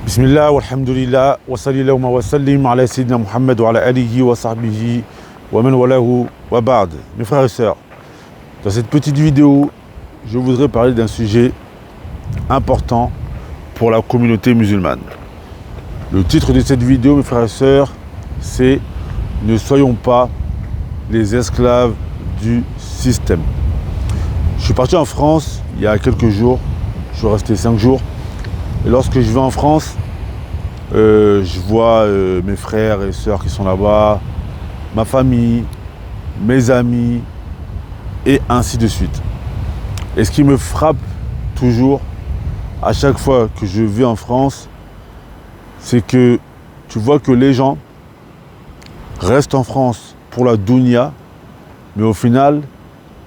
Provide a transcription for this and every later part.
Bismillah, walhamdulillah, wa sallallahu wa sallim ala sayyidina Muhammad wa ala alihi wa sahbihi wa man walahu wa ba'd. Mes frères et sœurs, dans cette petite vidéo, je voudrais parler d'un sujet important pour la communauté musulmane. Le titre de cette vidéo, mes frères et sœurs, c'est « Ne soyons pas les esclaves du système ». Je suis parti en France il y a quelques jours, je suis resté 5 jours. Et lorsque je vais en France, je vois mes frères et sœurs qui sont là-bas, ma famille, mes amis, et ainsi de suite. Et ce qui me frappe toujours, à chaque fois que je vais en France, c'est que tu vois que les gens restent en France pour la dunya, mais au final,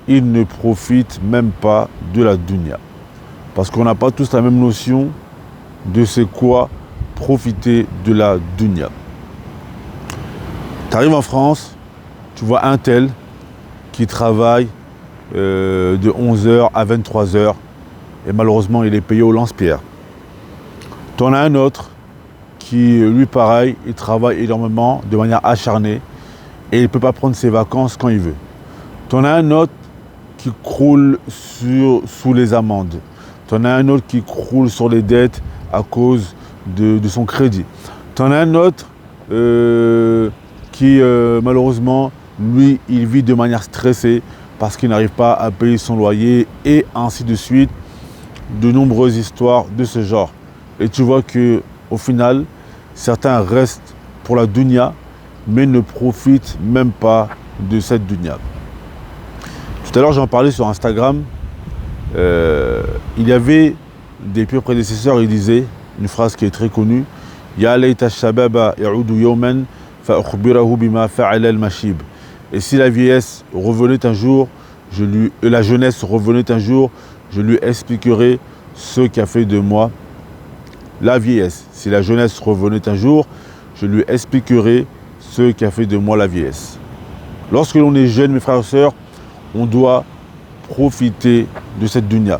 ils ne profitent même pas de la dunya. Parce qu'on n'a pas tous la même notion de c'est quoi profiter de la dunya. Tu arrives en France, tu vois un tel qui travaille de 11h à 23h et malheureusement il est payé au lance-pierre. Tu en as un autre qui, lui pareil, il travaille énormément de manière acharnée et il ne peut pas prendre ses vacances quand il veut. Tu en as un autre qui croule sous les amendes. Tu en as un autre qui croule sur les dettes à cause de son crédit. Tu en as un autre qui, malheureusement, lui, il vit de manière stressée parce qu'il n'arrive pas à payer son loyer et ainsi de suite. De nombreuses histoires de ce genre. Et tu vois qu'au final, certains restent pour la dunya, mais ne profitent même pas de cette dunya. Tout à l'heure, j'en parlais sur Instagram. Il y avait des purs prédécesseurs, ils disaient une phrase qui est très connue: Ya layta shababa ya'udu yawman fa ukhbirahu bima fa'ala al-mashib. Et si la vieillesse revenait un jour, la jeunesse revenait un jour, je lui expliquerai ce qu'a fait de moi la vieillesse. Si la jeunesse revenait un jour, je lui expliquerai ce qu'a fait de moi la vieillesse. Lorsque l'on est jeune, mes frères et sœurs, on doit profiter de cette dunya.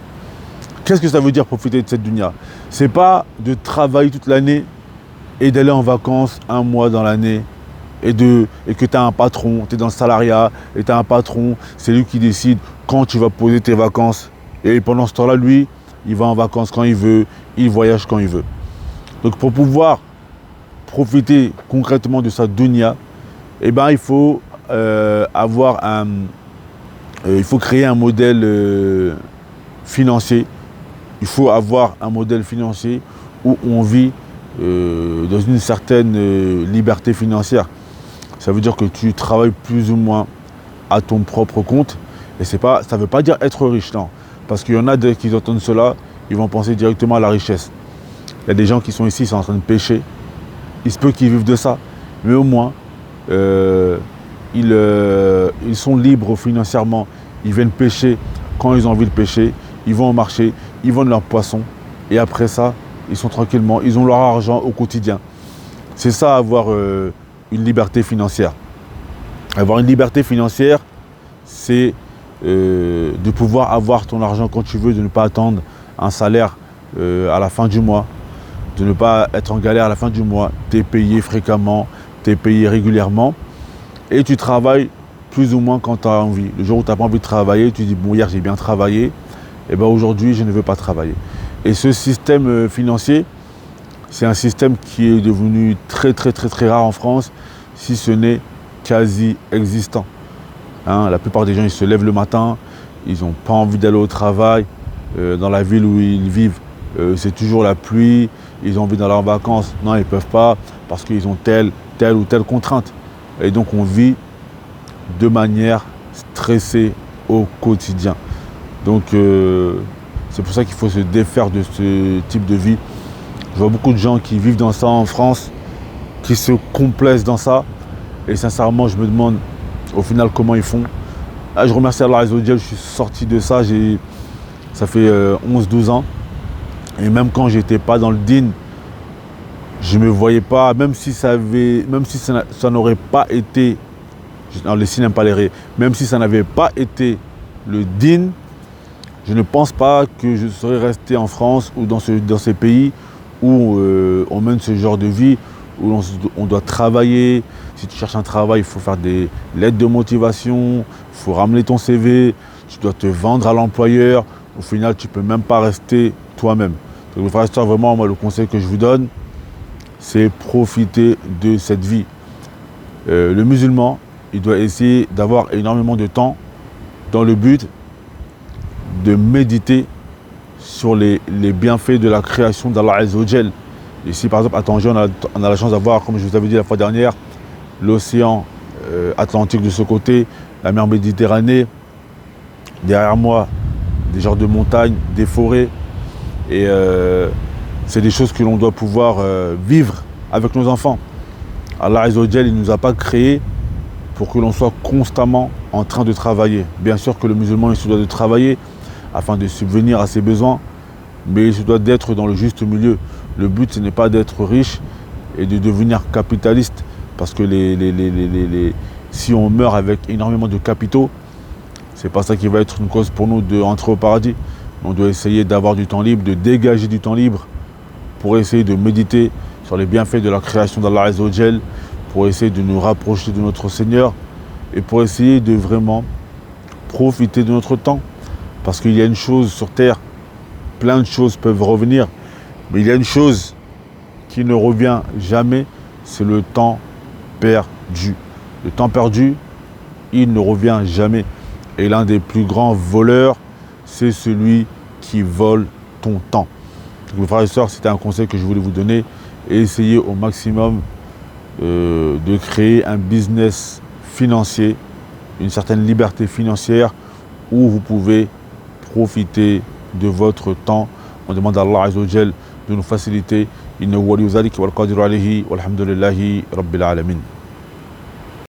Qu'est-ce que ça veut dire profiter de cette dunya? C'est pas de travailler toute l'année et d'aller en vacances un mois dans l'année et que tu as un patron, tu es dans le salariat et tu as un patron, c'est lui qui décide quand tu vas poser tes vacances. Et pendant ce temps-là, lui, il va en vacances quand il veut, il voyage quand il veut. Donc pour pouvoir profiter concrètement de sa dunya, eh ben, il faut il faut créer un modèle financier. Il faut avoir un modèle financier où on vit dans une certaine liberté financière. Ça veut dire que tu travailles plus ou moins à ton propre compte. Et ça ne veut pas dire être riche, non. Parce qu'il y en a qui entendent cela, ils vont penser directement à la richesse. Il y a des gens qui sont ici, ils sont en train de pêcher. Il se peut qu'ils vivent de ça. Mais au moins, ils sont libres financièrement. Ils viennent pêcher quand ils ont envie de pêcher. Ils vont au marché, ils vendent leurs poissons. Et après ça, ils sont tranquillement. Ils ont leur argent au quotidien. C'est ça, avoir une liberté financière. Avoir une liberté financière, c'est de pouvoir avoir ton argent quand tu veux, de ne pas attendre un salaire à la fin du mois, de ne pas être en galère à la fin du mois. Tu es payé fréquemment, tu es payé régulièrement et tu travailles plus ou moins quand tu as envie. Le jour où tu n'as pas envie de travailler, tu dis bon, hier j'ai bien travaillé, et ben aujourd'hui je ne veux pas travailler. Et ce système financier, c'est un système qui est devenu très rare en France, si ce n'est quasi existant. La plupart des gens, ils se lèvent le matin, ils n'ont pas envie d'aller au travail. Dans la ville où ils vivent, c'est toujours la pluie, ils ont envie d'aller en vacances. Non, ils ne peuvent pas parce qu'ils ont telle ou telle contrainte. Et donc on vit de manière stressée au quotidien. Donc c'est pour ça qu'il faut se défaire de ce type de vie. Je vois beaucoup de gens qui vivent dans ça en France, qui se complaisent dans ça. Et sincèrement, je me demande au final comment ils font. Je remercie Allah Azza wa Jal, je suis sorti de ça, ça fait 11-12 ans. Et même quand j'étais pas dans le din, je me voyais pas, même si ça n'aurait pas été, non, les signes n'aiment pas les ré, même si ça n'avait pas été le din, je ne pense pas que je serais resté en France ou dans ces pays où on mène ce genre de vie où on doit travailler. Si tu cherches un travail, il faut faire des lettres de motivation, il faut ramener ton CV, tu dois te vendre à l'employeur. Au final, tu ne peux même pas rester toi-même. Donc, mes frères et sœurs, vraiment, moi, le conseil que je vous donne, c'est profiter de cette vie. Le musulman, il doit essayer d'avoir énormément de temps dans le but de méditer sur les bienfaits de la création d'Allah Azza wa Jal. Ici, par exemple, à Tanger, on a la chance d'avoir, comme je vous avais dit la fois dernière, l'océan Atlantique de ce côté, la mer Méditerranée, derrière moi, des genres de montagnes, des forêts. Et c'est des choses que l'on doit pouvoir vivre avec nos enfants. Allah Azza wa Jal, il ne nous a pas créés pour que l'on soit constamment en train de travailler. Bien sûr que le musulman, il se doit de travailler afin de subvenir à ses besoins, mais il se doit d'être dans le juste milieu. Le but, ce n'est pas d'être riche et de devenir capitaliste, parce que si on meurt avec énormément de capitaux, c'est pas ça qui va être une cause pour nous d'entrer au paradis. On doit essayer d'avoir du temps libre, de dégager du temps libre pour essayer de méditer sur les bienfaits de la création d'Allah Azza wa Jal, pour essayer de nous rapprocher de notre Seigneur et pour essayer de vraiment profiter de notre temps. Parce qu'il y a une chose sur terre, plein de choses peuvent revenir, mais il y a une chose qui ne revient jamais, c'est le temps perdu. Le temps perdu, il ne revient jamais. Et l'un des plus grands voleurs, c'est celui qui vole ton temps. Donc, mes frères et sœurs, c'était un conseil que je voulais vous donner. Et essayez au maximum de créer un business financier, une certaine liberté financière où vous pouvez profiter de votre temps. On demande à Allah Azza wa Jal de nous faciliter. Innahu waliyyu dhalika wal qadiru alayhi walhamdulillahi rabbil alamin.